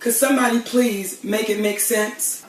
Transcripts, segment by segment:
Could somebody please make it make sense?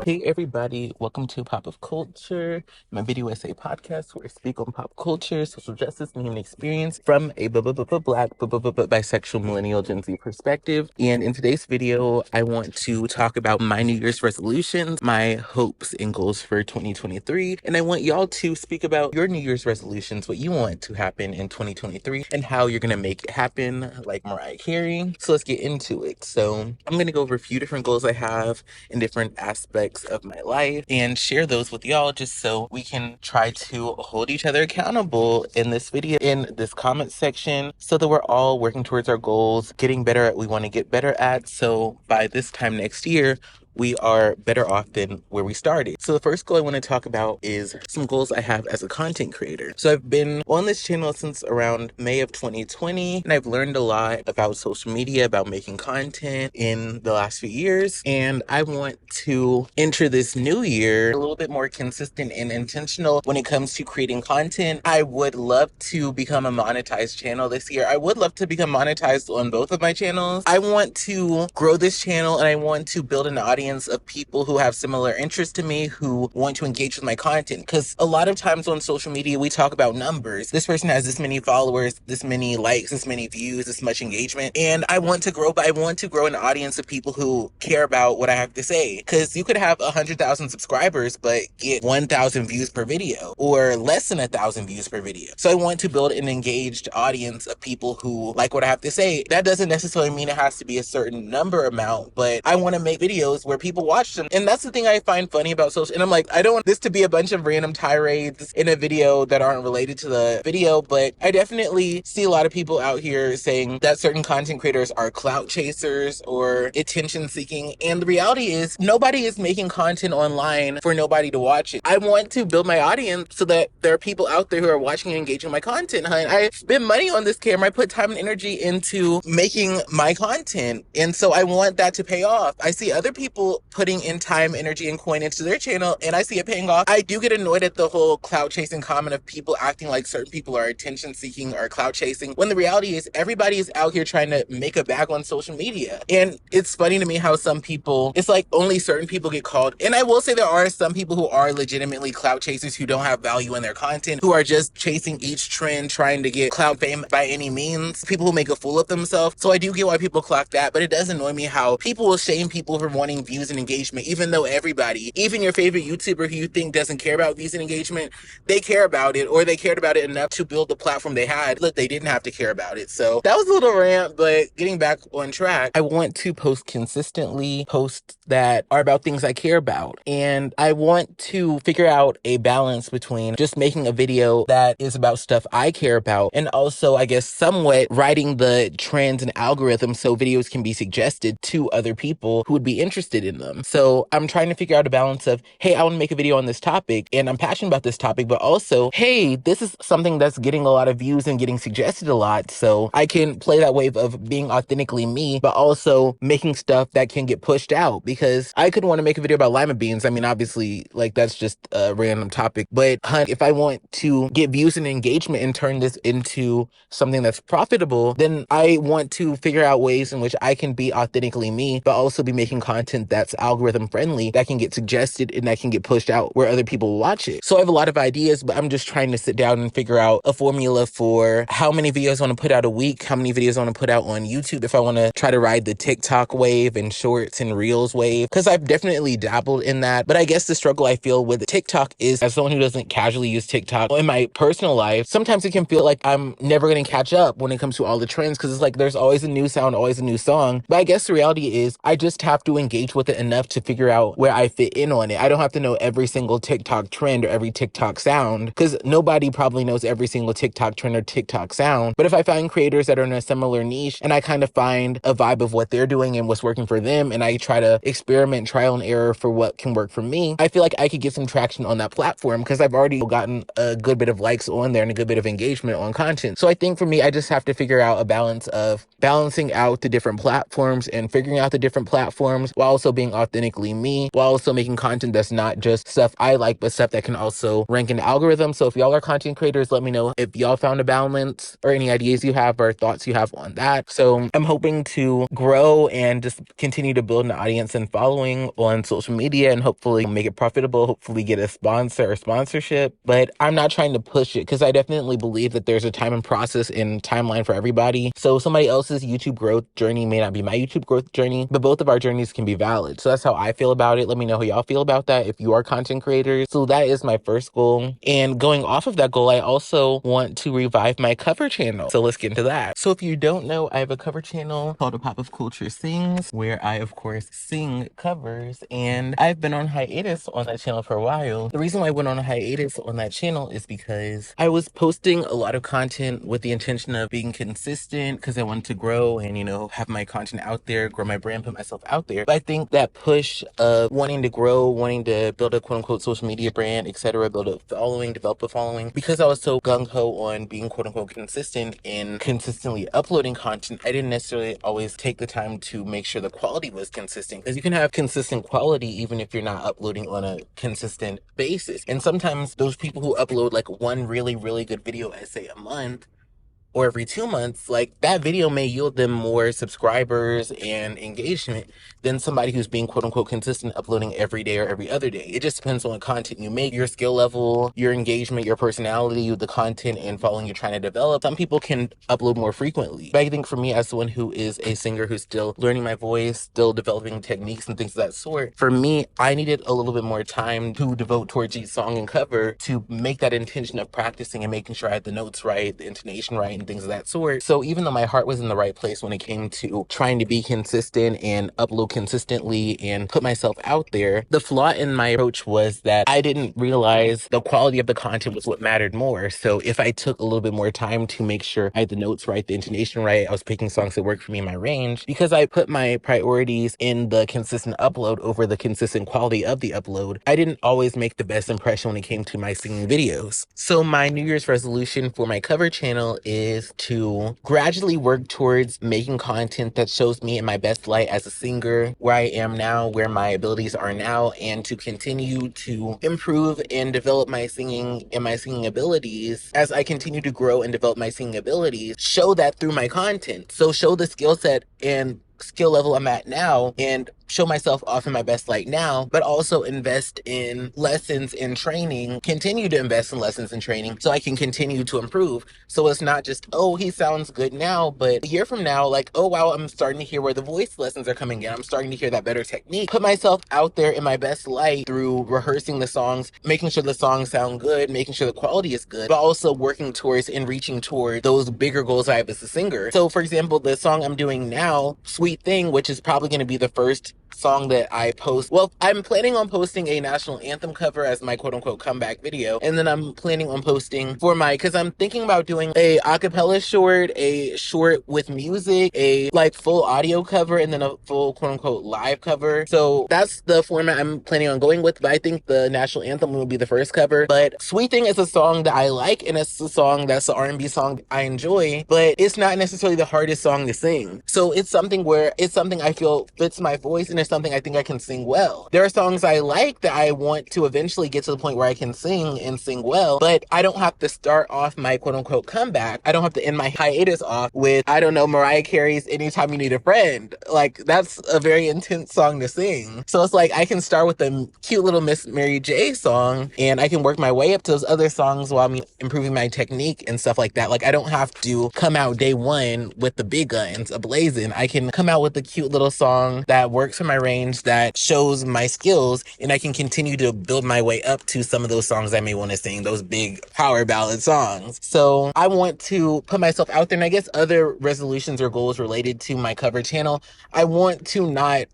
Hey everybody, welcome to Pop of Culture, my video essay podcast where I speak on pop culture, social justice, and human experience from a Black, bisexual, millennial, Gen Z perspective. And in today's video, I want to talk about my New Year's resolutions, my hopes and goals for 2023. And I want y'all to speak about your New Year's resolutions, what you want to happen in 2023, and how you're going to make it happen like Mariah Carey. So let's get into it. So I'm going to go over a few different goals I have in different aspects of my life and share those with y'all just so we can try to hold each other accountable in this video, in this comment section, so that we're all working towards our goals, getting better at what we want to get better at, so by this time next year we are better off than where we started. So the first goal I want to talk about is some goals I have as a content creator. So I've been on this channel since around May of 2020, and I've learned a lot about social media, about making content in the last few years. And I want to enter this new year a little bit more consistent and intentional when it comes to creating content. I would love to become a monetized channel this year. I would love to become monetized on both of my channels. I want to grow this channel and I want to build an audience of people who have similar interests to me, who want to engage with my content. Because a lot of times on social media, we talk about numbers. This person has this many followers, this many likes, this many views, this much engagement. And I want to grow, but I want to grow an audience of people who care about what I have to say. Because you could have 100,000 subscribers, but get 1,000 views per video, or less than 1,000 views per video. So I want to build an engaged audience of people who like what I have to say. That doesn't necessarily mean it has to be a certain number amount, but I want to make videos where people watch them. And that's the thing I find funny about social. And I'm like, I don't want this to be a bunch of random tirades in a video that aren't related to the video, but I definitely see a lot of people out here saying that certain content creators are clout chasers or attention seeking. And the reality is nobody is making content online for nobody to watch it. I want to build my audience so that there are people out there who are watching and engaging my content. I spend money on this camera. I put time and energy into making my content. And so I want that to pay off. I see other people putting in time, energy, and coin into their channel, and I see it paying off. I do get annoyed at the whole clout chasing comment of people acting like certain people are attention seeking or clout chasing, when the reality is everybody is out here trying to make a bag on social media. And it's funny to me how some people, it's like only certain people get called. And I will say there are some people who are legitimately clout chasers who don't have value in their content, who are just chasing each trend, trying to get clout fame by any means. People who make a fool of themselves. So I do get why people clock that, but it does annoy me how people will shame people for wanting views and engagement, even though everybody, even your favorite YouTuber who you think doesn't care about views and engagement, they care about it, or they cared about it enough to build the platform they had. Look, they didn't have to care about it. So that was a little rant, but getting back on track, I want to post consistently, posts that are about things I care about. And I want to figure out a balance between just making a video that is about stuff I care about, and also, I guess, somewhat writing the trends and algorithms so videos can be suggested to other people who would be interested in them. So I'm trying to figure out a balance of, hey, I want to make a video on this topic and I'm passionate about this topic, but also, hey, this is something that's getting a lot of views and getting suggested a lot. So I can play that wave of being authentically me, but also making stuff that can get pushed out, because I could want to make a video about lima beans. I mean, obviously, like, that's just a random topic, but if I want to get views and engagement and turn this into something that's profitable, then I want to figure out ways in which I can be authentically me, but also be making content that's algorithm friendly, that can get suggested and that can get pushed out where other people will watch it. So I have a lot of ideas, but I'm just trying to sit down and figure out a formula for how many videos I want to put out a week, how many videos I want to put out on YouTube, if I want to try to ride the TikTok wave and shorts and reels wave, because I've definitely dabbled in that. But I guess the struggle I feel with TikTok is, as someone who doesn't casually use TikTok in my personal life, sometimes it can feel like I'm never going to catch up when it comes to all the trends, because it's like there's always a new sound, always a new song. But I guess the reality is I just have to engage with it enough to figure out where I fit in on it. I don't have to know every single TikTok trend or every TikTok sound, because nobody probably knows every single TikTok trend or TikTok sound. But if I find creators that are in a similar niche and I kind of find a vibe of what they're doing and what's working for them, and I try to experiment, trial and error for what can work for me, I feel like I could get some traction on that platform, because I've already gotten a good bit of likes on there and a good bit of engagement on content. So I think for me, I just have to figure out a balance of balancing out the different platforms and figuring out the different platforms while also also being authentically me, while also making content that's not just stuff I like, but stuff that can also rank in the algorithm. So if y'all are content creators, let me know if y'all found a balance or any ideas you have or thoughts you have on that. So I'm hoping to grow and just continue to build an audience and following on social media and hopefully make it profitable, hopefully get a sponsor or sponsorship. But I'm not trying to push it because I definitely believe that there's a time and process and timeline for everybody. So somebody else's YouTube growth journey may not be my YouTube growth journey, but both of our journeys can be valid. So that's how I feel about it. Let me know how y'all feel about that if you are content creators. So that is my first goal. And going off of that goal, I also want to revive my cover channel. So let's get into that. So if you don't know, I have a cover channel called A Pop of Culture Sings, where I, of course, sing covers. And I've been on hiatus on that channel for a while. The reason why I went on a hiatus on that channel is because I was posting a lot of content with the intention of being consistent because I wanted to grow and, have my content out there, grow my brand, put myself out there. But I think that push of wanting to grow, wanting to build a quote unquote social media brand, etc., build a following, develop a following, because I was so gung-ho on being quote unquote consistent and consistently uploading content, I didn't necessarily always take the time to make sure the quality was consistent, because you can have consistent quality even if you're not uploading on a consistent basis. And sometimes those people who upload like one really, really good video essay a month or every 2 months, like that video may yield them more subscribers and engagement than somebody who's being quote unquote consistent, uploading every day or every other day. It just depends on the content you make, your skill level, your engagement, your personality, the content and following you're trying to develop. Some people can upload more frequently. But I think for me, as someone who is a singer who's still learning my voice, still developing techniques and things of that sort, for me, I needed a little bit more time to devote towards each song and cover to make that intention of practicing and making sure I had the notes right, the intonation right, and things of that sort. So even though my heart was in the right place when it came to trying to be consistent and upload consistently and put myself out there, the flaw in my approach was that I didn't realize the quality of the content was what mattered more. So if I took a little bit more time to make sure I had the notes right, the intonation right, I was picking songs that worked for me in my range, because I put my priorities in the consistent upload over the consistent quality of the upload, I didn't always make the best impression when it came to my singing videos. So my New Year's resolution for my cover channel is to gradually work towards making content that shows me in my best light as a singer, where I am now, where my abilities are now, and to continue to improve and develop my singing and my singing abilities as I continue to grow and develop my singing abilities, show that through my content. So show the skill set and skill level I'm at now and show myself off in my best light now, but also invest in lessons and training, continue to invest in lessons and training so I can continue to improve. So it's not just, oh, he sounds good now, but a year from now, like, oh, wow, I'm starting to hear where the voice lessons are coming in. I'm starting to hear that better technique. Put myself out there in my best light through rehearsing the songs, making sure the songs sound good, making sure the quality is good, but also working towards and reaching toward those bigger goals I have as a singer. So for example, the song I'm doing now, Sweet Thing, which is probably going to be the first song that I post. Well, I'm planning on posting a national anthem cover as my quote unquote comeback video. And then I'm planning on posting for because I'm thinking about doing a acapella short, a short with music, a like full audio cover, and then a full quote unquote live cover. So that's the format I'm planning on going with. But I think the national anthem will be the first cover. But Sweet Thing is a song that I like, and it's a song that's an R&B song I enjoy, but it's not necessarily the hardest song to sing. So it's something I feel fits my voice, and it's something I think I can sing well. There are songs I like that I want to eventually get to the point where I can sing and sing well, but I don't have to start off my quote unquote comeback. I don't have to end my hiatus off with, I don't know, Mariah Carey's Anytime You Need a Friend. Like, that's a very intense song to sing. So it's like I can start with a cute little Miss Mary J song, and I can work my way up to those other songs while I'm improving my technique and stuff like that. Like, I don't have to come out day one with the big guns ablazing. I can come out with a cute little song that works for my range, that shows my skills, and I can continue to build my way up to some of those songs I may want to sing, those big power ballad songs. So I want to put myself out there, and I guess other resolutions or goals related to my cover channel, I want to not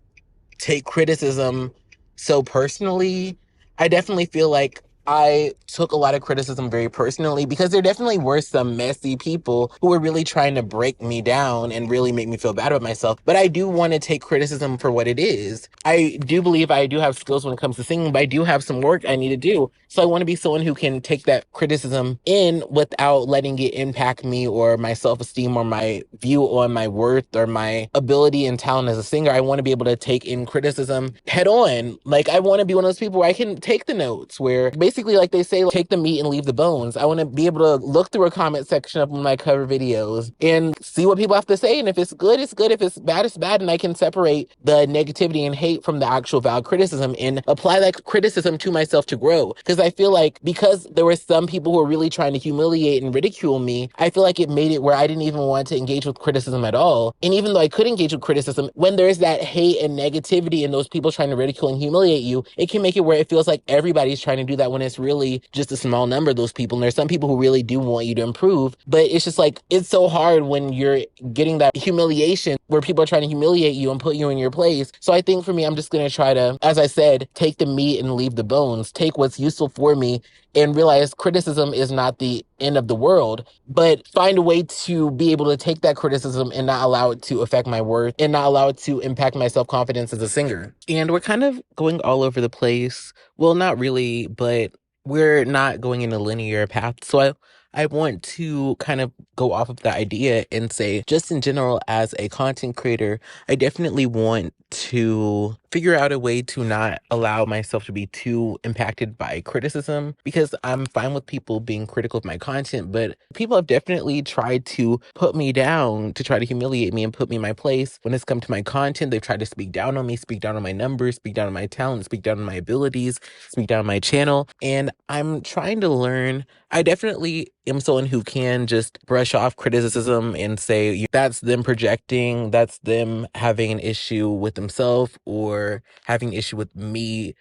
take criticism so personally. I definitely feel like I took a lot of criticism very personally because there definitely were some messy people who were really trying to break me down and really make me feel bad about myself. But I do want to take criticism for what it is. I do believe I do have skills when it comes to singing, but I do have some work I need to do. So I want to be someone who can take that criticism in without letting it impact me or my self-esteem or my view on my worth or my ability and talent as a singer. I want to be able to take in criticism head on. Like, I want to be one of those people where I can take the notes, where basically, like they say, like, take the meat and leave the bones. I want to be able to look through a comment section of my cover videos and see what people have to say. And if it's good, it's good. If it's bad, it's bad. And I can separate the negativity and hate from the actual valid criticism and apply that criticism to myself to grow. Because I feel like because there were some people who were really trying to humiliate and ridicule me, I feel like it made it where I didn't even want to engage with criticism at all. And even though I could engage with criticism, when there's that hate and negativity and those people trying to ridicule and humiliate you, it can make it where it feels like everybody's trying to do that when it's really just a small number of those people. And there's some people who really do want you to improve, but it's just like, it's so hard when you're getting that humiliation where people are trying to humiliate you and put you in your place. So I think for me, I'm just going to try to, as I said, take the meat and leave the bones, take what's useful for me and realize criticism is not the end of the world, but find a way to be able to take that criticism and not allow it to affect my worth and not allow it to impact my self-confidence as a singer. And we're kind of going all over the place. Well, not really, but we're not going in a linear path. So I want to kind of go off of that idea and say, just in general, as a content creator, I definitely want to figure out a way to not allow myself to be too impacted by criticism, because I'm fine with people being critical of my content, but people have definitely tried to put me down, to try to humiliate me and put me in my place. When it's come to my content, they've tried to speak down on me, speak down on my numbers, speak down on my talent, speak down on my abilities, speak down on my channel. And I'm trying to learn. I definitely am someone who can just brush off criticism and say, that's them projecting, that's them having an issue with themselves or having an issue with me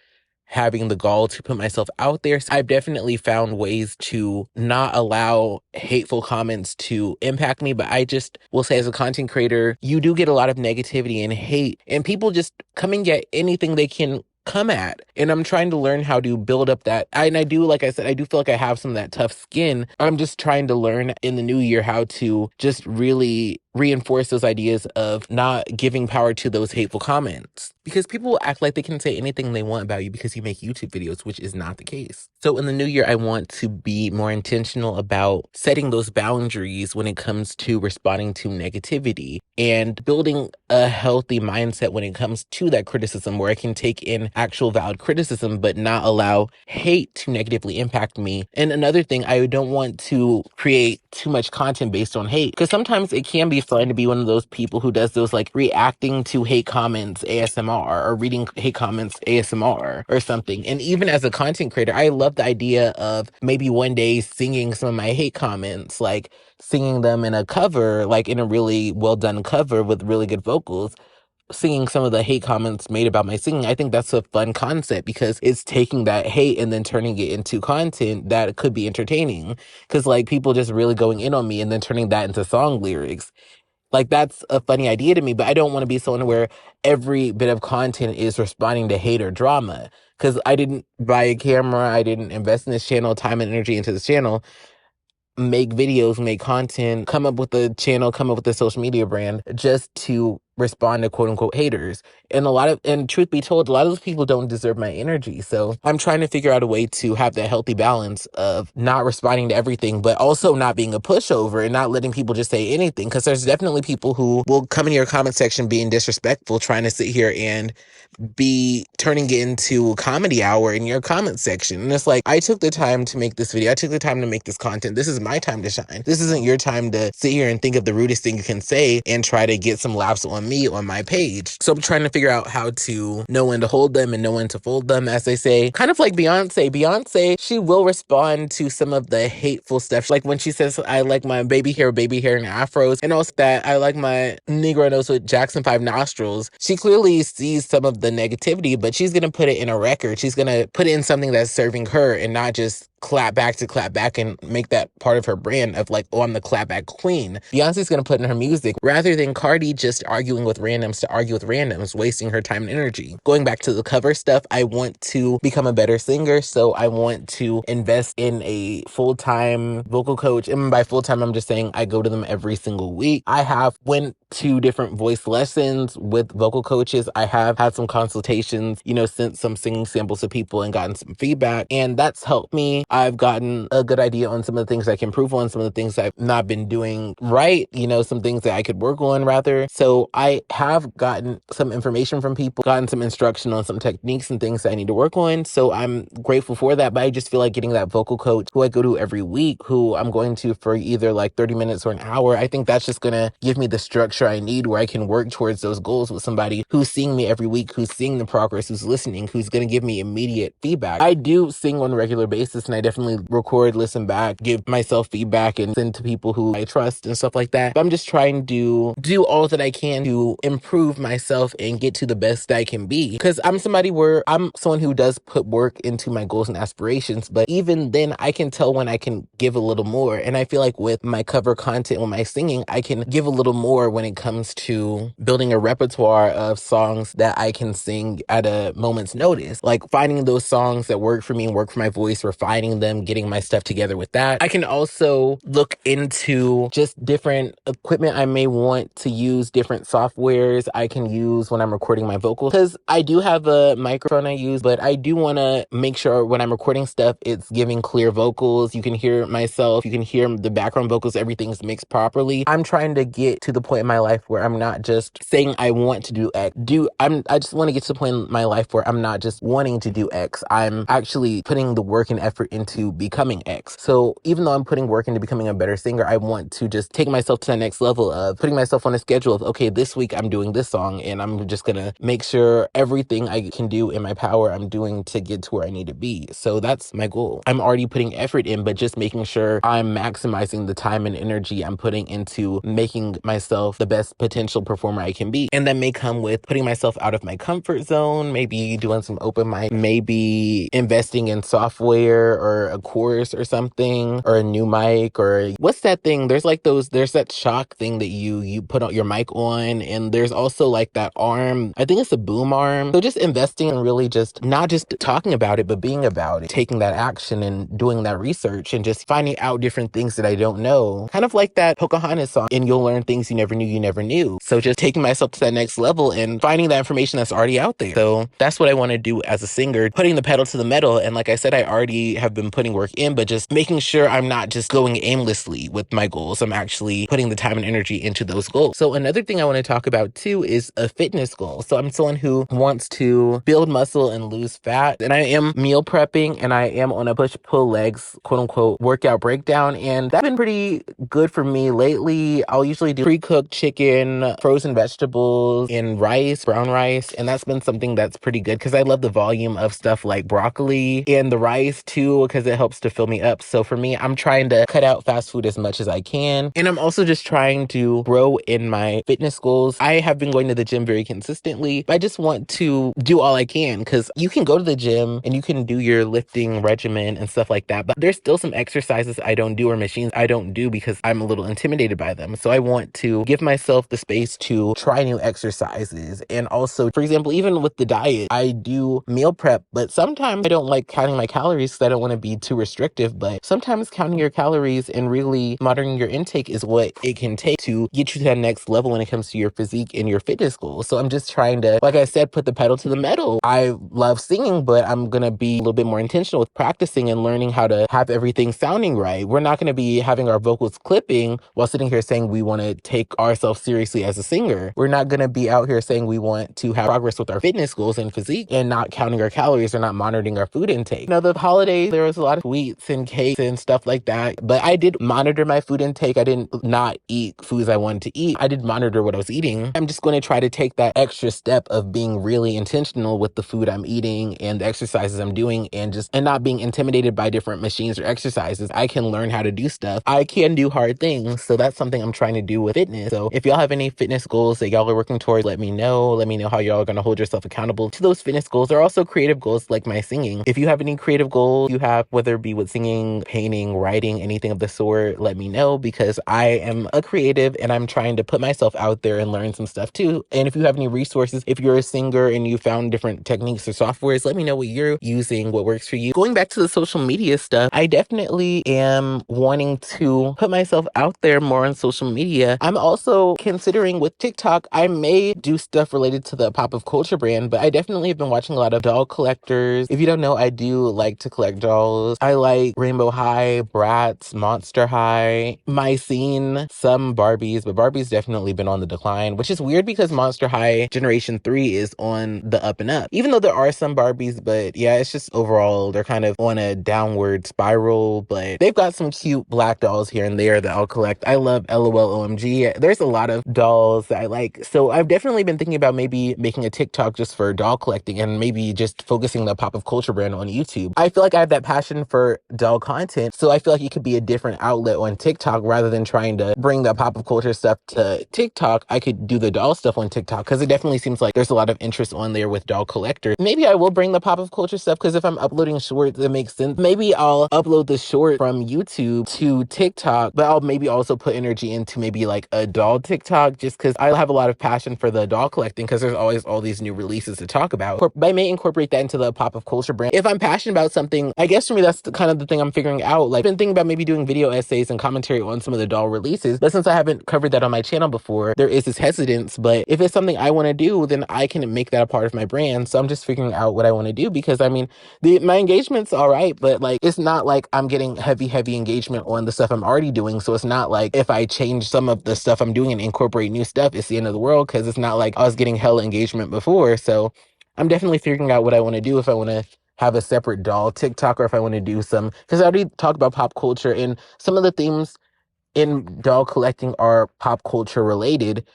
having the gall to put myself out there. So I've definitely found ways to not allow hateful comments to impact me, but I just will say, as a content creator, you do get a lot of negativity and hate, and people just come and get anything they can come at. And I'm trying to learn how to build up that. And I do, like I said, I do feel like I have some of that tough skin. I'm just trying to learn in the new year how to just really reinforce those ideas of not giving power to those hateful comments, because people will act like they can say anything they want about you because you make YouTube videos, which is not the case. So in the new year, I want to be more intentional about setting those boundaries when it comes to responding to negativity and building a healthy mindset when it comes to that criticism, where I can take in actual valid criticism but not allow hate to negatively impact me. And another thing, I don't want to create too much content based on hate, because sometimes it can be fun to be one of those people who does those, like, reacting to hate comments ASMR or reading hate comments ASMR or something. And even as a content creator, I love the idea of maybe one day singing some of my hate comments, like singing them in a cover, like in a really well done cover with really good vocals, singing some of the hate comments made about my singing. I think that's a fun concept, because it's taking that hate and then turning it into content that could be entertaining. Because, like, people just really going in on me and then turning that into song lyrics. Like, that's a funny idea to me, but I don't want to be someone where every bit of content is responding to hate or drama. Because I didn't buy a camera, I didn't invest in this channel, time and energy into this channel, make videos, make content, come up with a channel, come up with a social media brand just to respond to quote unquote haters. And truth be told, a lot of those people don't deserve my energy. So I'm trying to figure out a way to have that healthy balance of not responding to everything, but also not being a pushover and not letting people just say anything. Because there's definitely people who will come in your comment section being disrespectful, trying to sit here and be turning it into a comedy hour in your comment section. And it's like, I took the time to make this video. I took the time to make this content. This is my time to shine. This isn't your time to sit here and think of the rudest thing you can say and try to get some laughs on me on my page. So I'm trying to figure out how to know when to hold them and know when to fold them, as they say. Kind of like Beyonce. Beyonce, she will respond to some of the hateful stuff. Like when she says, I like my baby hair and afros, and also that I like my Negro nose with Jackson 5 nostrils. She clearly sees some of the negativity, but she's going to put it in a record. She's going to put it in something that's serving her and not just clap back and make that part of her brand of like, oh, I'm the clapback queen. Beyonce's gonna put in her music rather than Cardi just arguing with randoms to argue with randoms, wasting her time and energy. Going back to the cover stuff, I want to become a better singer, so I want to invest in a full-time vocal coach. And by full-time, I'm just saying I go to them every single week. I have went to different voice lessons with vocal coaches. I have had some consultations, sent some singing samples to people and gotten some feedback, and that's helped me. I've gotten a good idea on some of the things I can improve on, some of the things I've not been doing right, some things that I could work on rather. So I have gotten some information from people, gotten some instruction on some techniques and things that I need to work on. So I'm grateful for that, but I just feel like getting that vocal coach who I go to every week, who I'm going to for either like 30 minutes or an hour, I think that's just going to give me the structure I need where I can work towards those goals with somebody who's seeing me every week, who's seeing the progress, who's listening, who's going to give me immediate feedback. I do sing on a regular basis, and I definitely record, listen back, give myself feedback, and send to people who I trust and stuff like that. But I'm just trying to do all that I can to improve myself and get to the best I can be. Because I'm someone who does put work into my goals and aspirations, but even then I can tell when I can give a little more. And I feel like with my cover content, with my singing, I can give a little more when it comes to building a repertoire of songs that I can sing at a moment's notice. Like finding those songs that work for me and work for my voice, refining them, getting my stuff together with that. I can also look into just different equipment I may want to use, different softwares I can use when I'm recording my vocals. Because I do have a microphone I use, but I do want to make sure when I'm recording stuff, it's giving clear vocals. You can hear myself, you can hear the background vocals, everything's mixed properly. I'm trying to get to the point in my life where I'm not just saying I want to do X. I just want to get to the point in my life where I'm not just wanting to do X. I'm actually putting the work and effort into becoming X. So even though I'm putting work into becoming a better singer, I want to just take myself to the next level of putting myself on a schedule of, okay, this week I'm doing this song, and I'm just going to make sure everything I can do in my power I'm doing to get to where I need to be. So that's my goal. I'm already putting effort in, but just making sure I'm maximizing the time and energy I'm putting into making myself the best potential performer I can be. And that may come with putting myself out of my comfort zone, maybe doing some open mic, maybe investing in software or a course or something, or a new mic, or what's that thing? There's that shock thing that you put out your mic on, and there's also like that arm, I think it's a boom arm. So just investing and really just not just talking about it, but being about it, taking that action and doing that research and just finding out different things that I don't know. Kind of like that Pocahontas song, and you'll learn things you never knew. So just taking myself to that next level and finding that information that's already out there. So that's what I want to do as a singer, putting the pedal to the metal. And like I said, I already have been putting work in, but just making sure I'm not just going aimlessly with my goals. I'm actually putting the time and energy into those goals. So another thing I want to talk about too is a fitness goal. So I'm someone who wants to build muscle and lose fat, and I am meal prepping, and I am on a push-pull legs, quote unquote, workout breakdown. And that's been pretty good for me lately. I'll usually do pre-cooked chicken, frozen vegetables, and rice, brown rice. And that's been something that's pretty good because I love the volume of stuff like broccoli and the rice too, because it helps to fill me up. So for me, I'm trying to cut out fast food as much as I can. And I'm also just trying to grow in my fitness goals. I have been going to the gym very consistently, but I just want to do all I can, because you can go to the gym and you can do your lifting regimen and stuff like that, but there's still some exercises I don't do or machines I don't do because I'm a little intimidated by them. So I want to give myself the space to try new exercises. And also, for example, even with the diet, I do meal prep, but sometimes I don't like counting my calories because I don't want to be too restrictive. But sometimes counting your calories and really monitoring your intake is what it can take to get you to that next level when it comes to your physique and your fitness goals. So I'm just trying to, like I said, put the pedal to the metal. I love singing, but I'm going to be a little bit more intentional with practicing and learning how to have everything sounding right. We're not going to be having our vocals clipping while sitting here saying we want to take ourselves seriously as a singer. We're not going to be out here saying we want to have progress with our fitness goals and physique and not counting our calories or not monitoring our food intake. The holidays, there was a lot of sweets and cakes and stuff like that, but I did monitor my food intake. I didn't not eat foods I wanted to eat. I did monitor what I was eating. I'm just going to try to take that extra step of being really intentional with the food I'm eating and the exercises I'm doing, and not being intimidated by different machines or exercises. I can learn how to do stuff. I can do hard things. So that's something I'm trying to do with fitness. So If y'all have any fitness goals that y'all are working towards, let me know. Let me know how y'all are going to hold yourself accountable to those fitness goals. There are also creative goals like my singing. If you have any creative goals you have, whether it be with singing, painting, writing, anything of the sort, let me know, because I am a creative and I'm trying to put myself out there and learn some stuff too. And if you have any resources, if you're a singer and you found different techniques or softwares, let me know what you're using, what works for you. Going back to the social media stuff, I definitely am wanting to put myself out there more on social media. I'm also considering with TikTok, I may do stuff related to the Pop of Culture brand, but I definitely have been watching a lot of doll collectors. If you don't know, I do like to collect dolls. I like Rainbow High, Bratz, Monster High, My Scene, some Barbies, but Barbie's definitely been on the decline, which is weird because Monster High Generation 3 is on the up and up. Even though there are some Barbies, but yeah, it's just overall, they're kind of on a downward spiral, but they've got some cute black dolls here and there that I'll collect. I love LOL OMG. There's a lot of dolls that I like. So I've definitely been thinking about maybe making a TikTok just for doll collecting and maybe just focusing the Pop of Culture brand on YouTube. I feel like I have that passion for doll content, so I feel like it could be a different outlet on TikTok rather than trying to bring the Pop of Culture stuff to TikTok. I could do the doll stuff on TikTok because it definitely seems like there's a lot of interest on there with doll collectors. Maybe I will bring the Pop of Culture stuff because if I'm uploading shorts, that makes sense. Maybe I'll upload the short from YouTube to TikTok, but I'll maybe also put energy into maybe like a doll TikTok just because I have a lot of passion for the doll collecting because there's always all these new releases to talk about. But I may incorporate that into the Pop of Culture brand. If I'm passionate about something, I guess for me, that's kind of the thing I'm figuring out. Like, I've been thinking about maybe doing video essays and commentary on some of the doll releases, but since I haven't covered that on my channel before, there is this hesitance. But if it's something I want to do, then I can make that a part of my brand. So I'm just figuring out what I want to do because I mean, my engagement's all right, but like, it's not like I'm getting heavy engagement on the stuff I'm already doing. So it's not like if I change some of the stuff I'm doing and incorporate new stuff, it's the end of the world because it's not like I was getting hella engagement before. So I'm definitely figuring out what I want to do, if I want to have a separate doll TikTok or if I want to do some, because I already talked about pop culture and some of the themes in doll collecting are pop culture related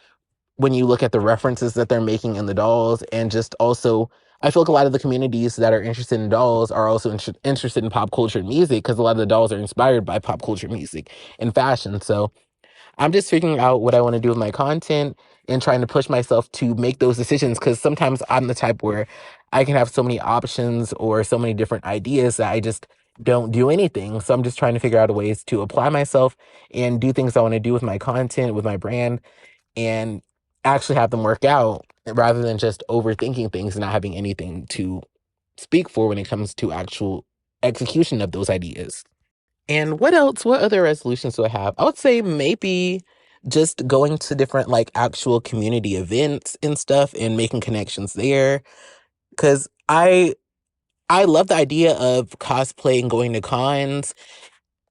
when you look at the references that they're making in the dolls. And just also, I feel like a lot of the communities that are interested in dolls are also interested in pop culture and music because a lot of the dolls are inspired by pop culture music and fashion. So I'm just figuring out what I want to do with my content and trying to push myself to make those decisions because sometimes I'm the type where I can have so many options or so many different ideas that I just don't do anything. So I'm just trying to figure out ways to apply myself and do things I want to do with my content, with my brand, and actually have them work out rather than just overthinking things and not having anything to speak for when it comes to actual execution of those ideas. And what else? What other resolutions do I have? I would say maybe just going to different like actual community events and stuff and making connections there. Cause I love the idea of cosplay and going to cons.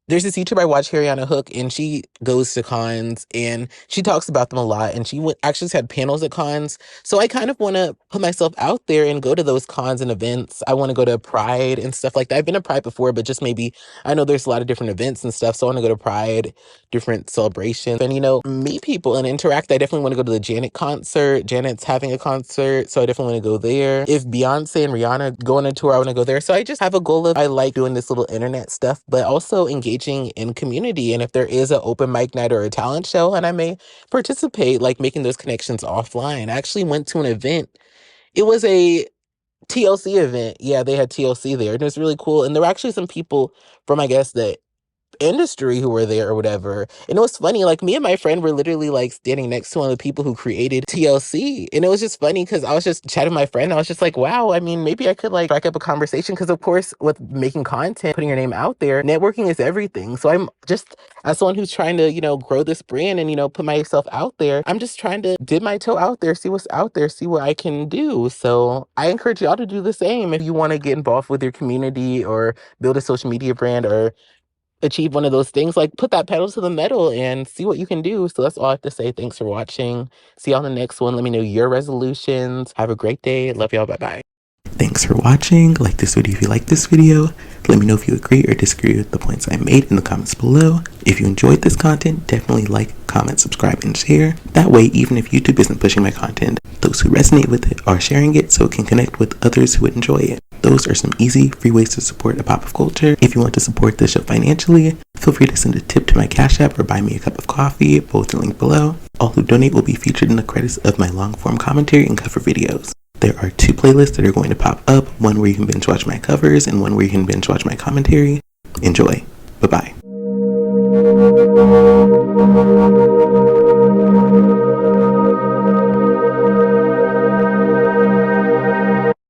There's this YouTuber I watch, 𝘎𝙤𝙗, and she goes to cons and she talks about them a lot. And she actually had panels at cons. So I kind of want to put myself out there and go to those cons and events. I want to go to Pride and stuff like that. I've been to Pride before, but just maybe I know there's a lot of different events and stuff. So I want to go to Pride, different celebrations, and, you know, meet people and interact. I definitely want to go to the Janet concert. Janet's having a concert, so I definitely want to go there. If Beyonce and Rihanna go on a tour, I want to go there. So I just have a goal of, I like doing this little internet stuff, but also engaging in community. And if there is an open mic night or a talent show, and I may participate, like making those connections offline. I actually went to an event. It was a TLC event. Yeah, they had TLC there. And it was really cool. And there were actually some people from, I guess, the industry who were there or whatever. And it was funny, like me and my friend were literally like standing next to one of the people who created TLC. And it was just funny because I was just chatting with my friend. I was just like, wow, I mean, maybe I could like strike up a conversation because of course with making content, putting your name out there, networking is everything. So I'm just, as someone who's trying to, you know, grow this brand and, you know, put myself out there, I'm just trying to dip my toe out there, see what's out there, see what I can do. So I encourage y'all to do the same if you want to get involved with your community or build a social media brand or achieve one of those things. Like, put that pedal to the metal and see what you can do. So that's all I have to say. Thanks for watching. See y'all in the next one. Let me know your resolutions. Have a great day. Love y'all. Bye-bye. Thanks for watching. Like this video if you like this video. Let me know if you agree or disagree with the points I made in the comments below. If you enjoyed this content, definitely like, comment, subscribe, and share. That way, even if YouTube isn't pushing my content, those who resonate with it are sharing it so it can connect with others who would enjoy it. Those are some easy, free ways to support a pop of culture. If you want to support the show financially, feel free to send a tip to my Cash App or buy me a cup of coffee, both linked below. All who donate will be featured in the credits of my long-form commentary and cover videos. There are 2 playlists that are going to pop up, one where you can binge watch my covers and one where you can binge watch my commentary. Enjoy. Bye-bye.